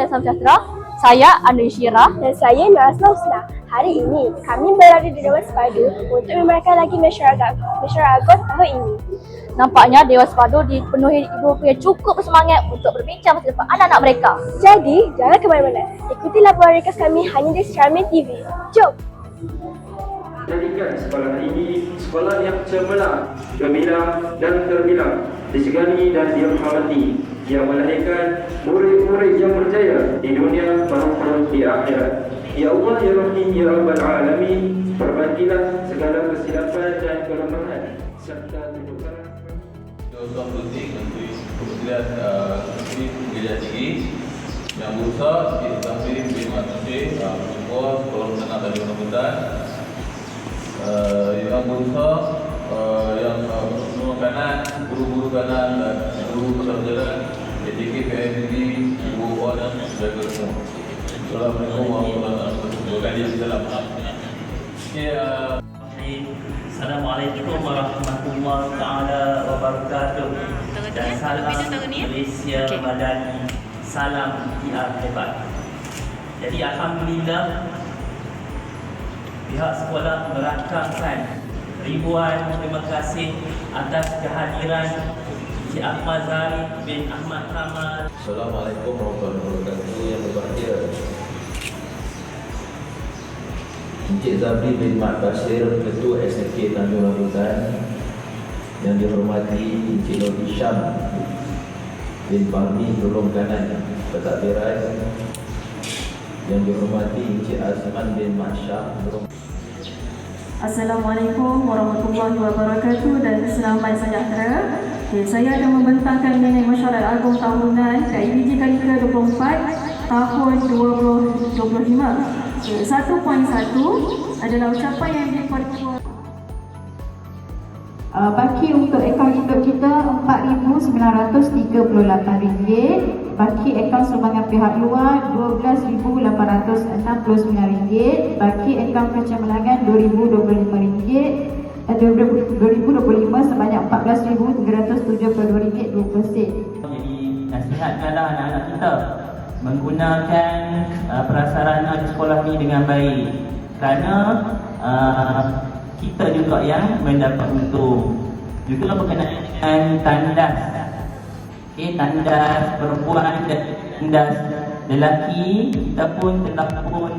salam sejahtera. Saya Andri Syirah. Dan saya Nazla Husna. Hari ini kami berada di Dewan Sepadu untuk memeriahkan lagi Mesyuarat Agong tahun ini. Nampaknya Dewan Sepadu dipenuhi ibu yang cukup bersemangat untuk berbincang masa depan anak-anak mereka. Jadi, jangan ke mana-mana. Ikuti laporan ringkas kami hanya di Syarmin TV. Jom! Jadikan sekolah ini sekolah yang cemerlang, gemilang dan terbilang, disegani dan dihormati, yang melahirkan murid-murid yang berjaya di dunia maupun di akhirat. Ya Allah, Ya Rahim, Ya Rabbal Alamin, perbaikilah segala kesilapan dan kelemahan serta tunjukkan Tuan Putih Menteri Kementerian Menteri Pendidikan Tinggi yang berusaha Siti Tahmid bin Mansur Ketua Sekolah Menengah dan Undang-Undang yang berusaha yang semua kanan, guru-guru kanan dan guru pelajaran PTK, PMD, ibu bapa dan saudara semua. Assalamualaikum warahmatullahi wabarakatuh. Assalamualaikum warahmatullahi taala wabarakatuh. Dan salam Malaysia Madani. Salam PR hebat. Jadi alhamdulillah pihak sekolah merakamkan ribuan terima kasih atas kehadiran Encik Ahmad Zahid bin Ahmad Kamal. Assalamualaikum warahmatullahi wabarakatuh. Yang berbahagia Encik Zabri bin Mat Basir, Ketua SNK Tanjung Rambutan. Yang dihormati Encik Nur Hisham bin Fahmi, Tolong Kanan Pentadbiran. Yang dihormati Encik Azman bin Masyah. Assalamualaikum warahmatullahi wabarakatuh dan selamat sejahtera. Saya akan membentangkan nilai Mesyuarat Agong tahunan KIPJ kali ke-24 tahun 2025. 1.1 adalah ucapan yang diperkuat. Baki untuk akaun hidup kita RM4,938. Baki akaun sumbangan pihak luar RM12,869. Baki akaun kecemalangan RM2025 sebanyak RM14,372.2 sen. Jadi nasihatkanlah anak-anak kita menggunakan prasarana di sekolah ni dengan baik, kerana kita juga yang mendapat untung. Juga berkenaan dengan tandas, tandas perempuan dan tandas lelaki, kita pun telah pun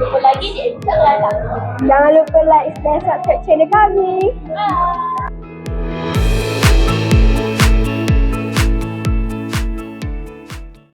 Jumpa lagi di episode akan datang. Jangan lupa like dan subscribe channel kami. Bye.